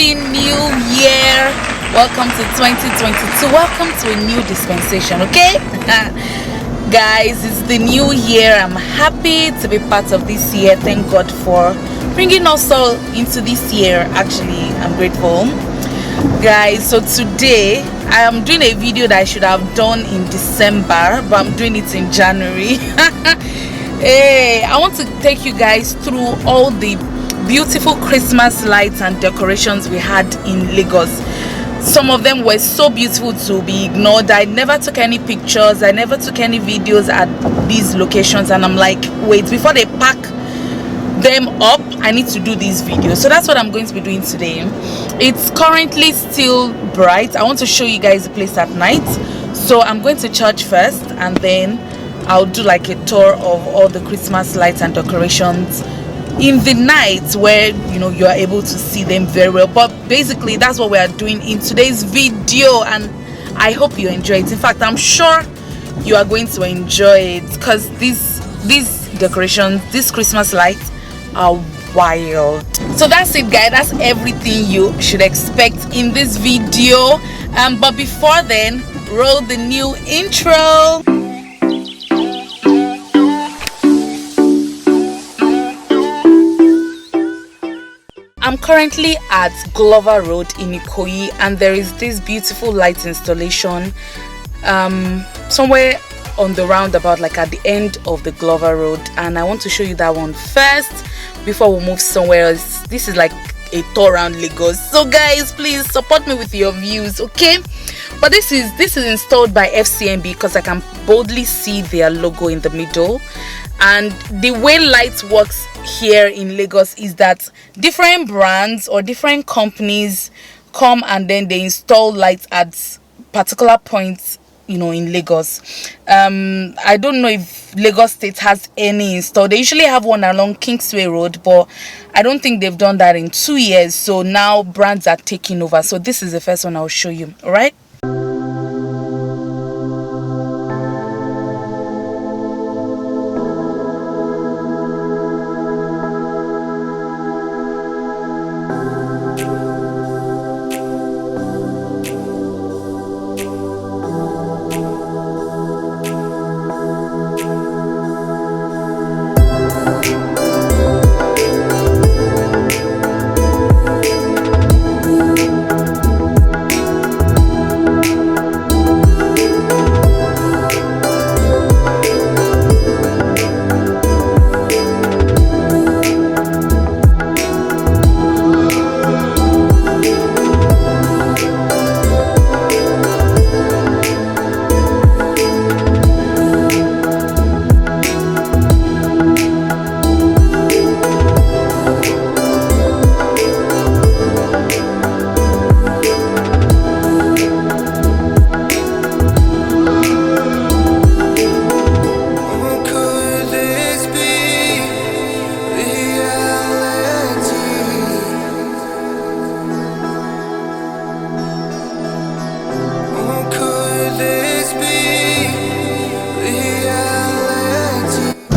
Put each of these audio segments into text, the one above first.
happy new year. Welcome to 2022. Welcome to a new dispensation, okay? Guys, it's the new year. I'm happy to be part of this year. Thank God for bringing us all into this year. Actually, I'm grateful. Guys, so today I am doing a video that I should have done in December, but I'm doing it in January. Hey, I want to take you guys through all the beautiful Christmas lights and decorations we had in Lagos. Some of them were so beautiful to be ignored. I never took any pictures, I never took any videos at these locations, and I'm like, wait, before they pack them up, I need to do these videos. So that's what I'm going to be doing today. It's currently still bright. I want to show you guys the place at night. So I'm going to church first, and then I'll do like a tour of all the Christmas lights and decorations in the night, where you are able to see them very well. But basically that's what we are doing in today's video, and I hope you enjoy it. In fact, I'm sure you are going to enjoy it, because these decorations, these Christmas lights are wild. So that's it, guys. That's everything you should expect in this video. But before then, roll the new intro. I'm currently at Glover Road in Ikoyi, and there is this beautiful light installation somewhere on the roundabout, like at the end of the Glover Road, and I want to show you that one first before we move somewhere else. This is like a tour around Lagos, so guys, please support me with your views, okay? But this is installed by FCMB, because I can boldly see their logo in the middle. And the way lights works here in Lagos is that different brands or different companies come and then they install lights at particular points in Lagos. I don't know if Lagos State has any installed. They usually have one along Kingsway Road, but I don't think they've done that in 2 years. So now brands are taking over. So this is the first one I'll show you. All right.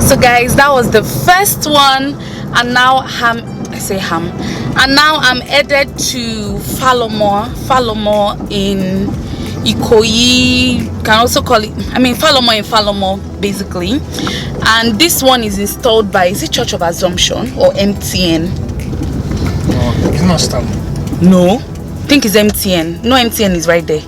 So guys, that was the first one, and now I'm headed to Falomore in Ikoyi. You can also call it, Falomore in Falomore basically. And this one is installed by, is it Church of Assumption or MTN? No, it's not Stam. No, I think it's MTN. No, MTN is right there.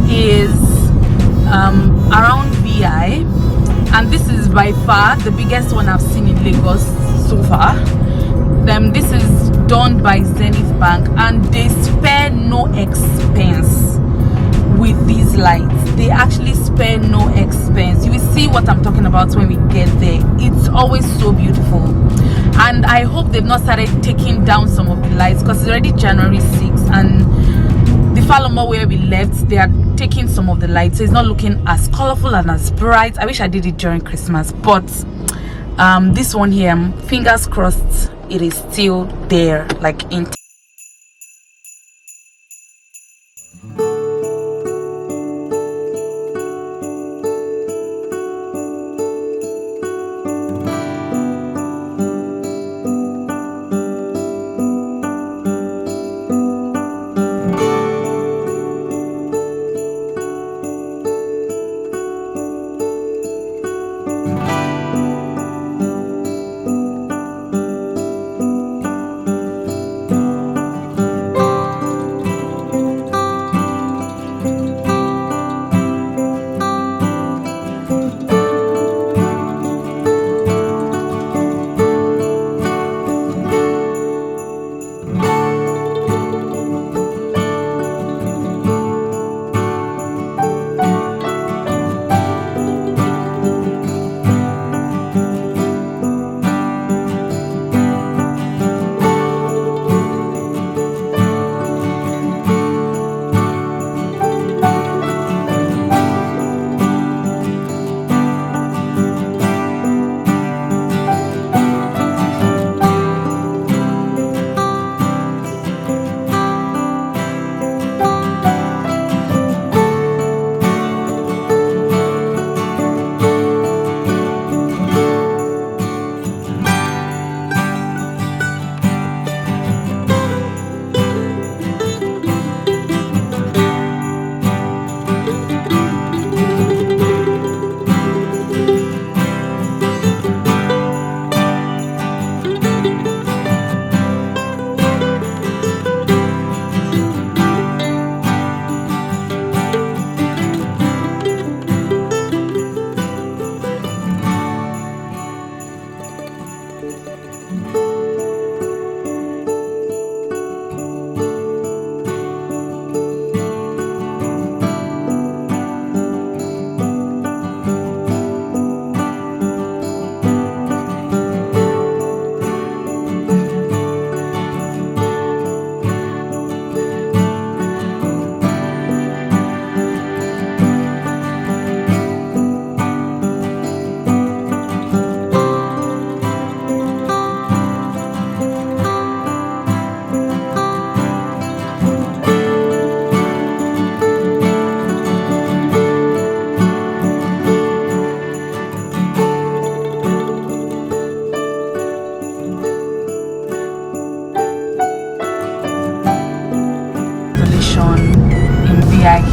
is around VI, and this is by far the biggest one I've seen in Lagos so far. This is done by Zenith Bank, and they spare no expense with these lights. They actually spare no expense. You will see what I'm talking about when we get there. It's always so beautiful, and I hope they've not started taking down some of the lights, because it's already January 6th, and the Falomo where we left, they are taking some of the lights, so it's not looking as colorful and as bright. I wish I did it during Christmas, but this one here, fingers crossed, it is still there, like in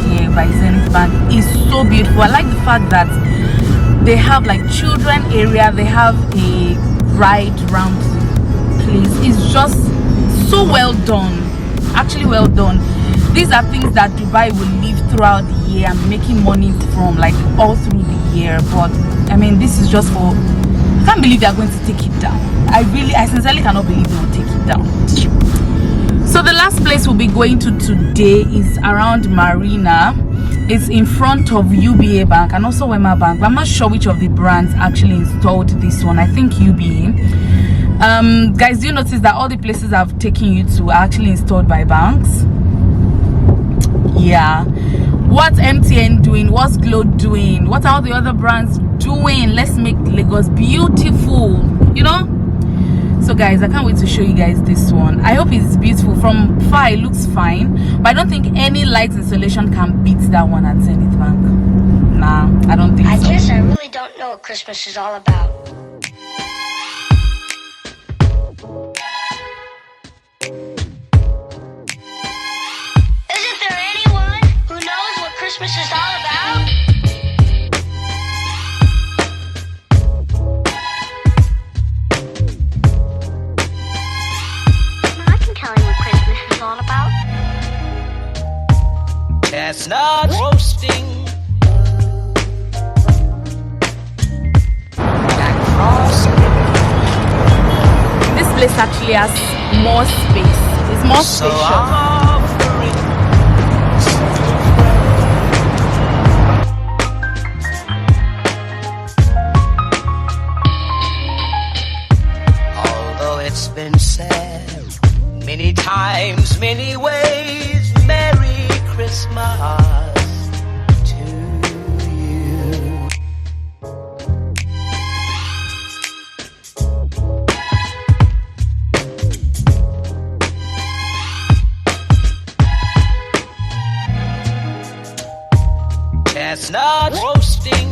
here by Zenith Bank is so beautiful. I like the fact that they have like children area, they have a ride round the place. It's just so well done, actually well done. These are things that Dubai will live throughout the year and making money from, like all through the year. But I mean, this is just for, I can't believe they are going to take it down. I sincerely cannot believe they will take it down. So the last place we'll be going to today is around Marina. It's in front of UBA Bank and also Wema Bank, but I'm not sure which of the brands actually installed this one. I think UBA. Guys, do you notice that all the places I've taken you to are actually installed by banks? Yeah. What's MTN doing? What's Glow doing? What are all the other brands doing? Let's make Lagos beautiful, you know. So guys, I can't wait to show you guys this one. I hope it's beautiful. From far it looks fine, but I don't think any light installation can beat that one at Zenith Bank. Nah, I don't think so. I guess I really don't know what Christmas is all about. Isn't there anyone who knows what Christmas is all about? chestnut roasting, Jack Frost. This place actually has more space. It's more So spacious. offering although it's been said many times, many ways, Merry Christmas to you. Chestnut roasting,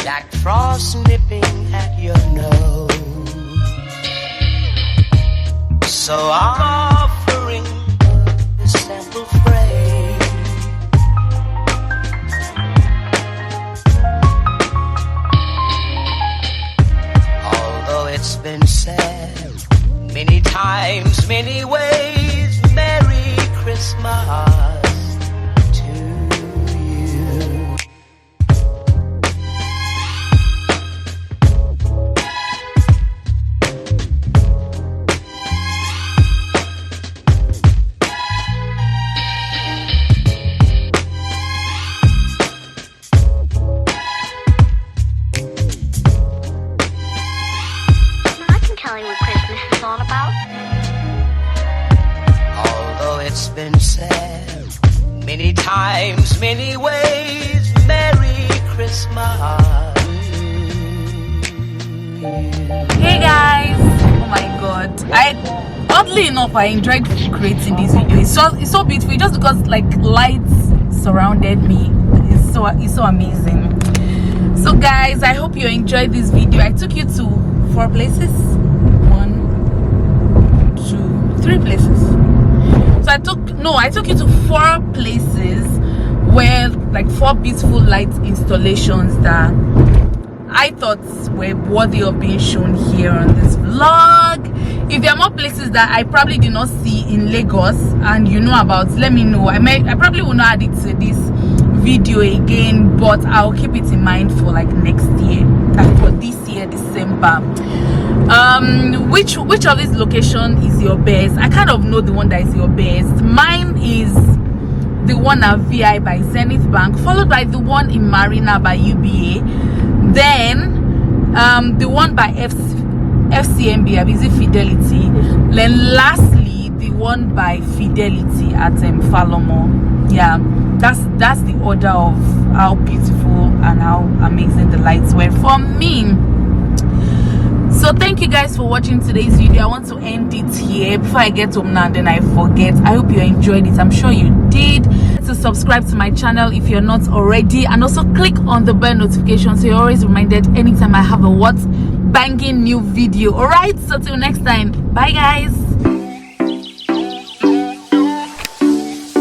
Jack Frost nipping at your nose. So I'm offering this simple phrase. Although it's been said many times, many ways, Merry Christmas to you. I can tell you what Christmas is all about. Although it's been said many times, many ways, Merry Christmas. Hey guys, oh my god, oddly enough I enjoyed creating this video. It's so beautiful just because like lights surrounded me. It's so amazing. So guys, I hope you enjoyed this video. I took you to 4 places, 1, 2, 3 places. So I took you to 4 places where like 4 beautiful light installations that I thought were worthy of being shown here on this vlog. If there are more places that I probably did not see in Lagos and you know about, let me know. I probably will not add it to this video again, but I'll keep it in mind for like next year, for this year December. Which of these location is your best? I kind of know the one that is your best. Mine is the one at VI by Zenith Bank, followed by the one in Marina by UBA, then the one by FCMB, I visit Fidelity, then lastly the one by Fidelity at Falomo. Yeah, that's the order of how beautiful and how amazing the lights were for me. So thank you guys for watching today's video. I want to end it here before I get home now and then I forget. I hope you enjoyed it. I'm sure you did. So subscribe to my channel if you're not already, and also click on the bell notification so you're always reminded anytime I have a banging new video. All right, so till next time, bye guys.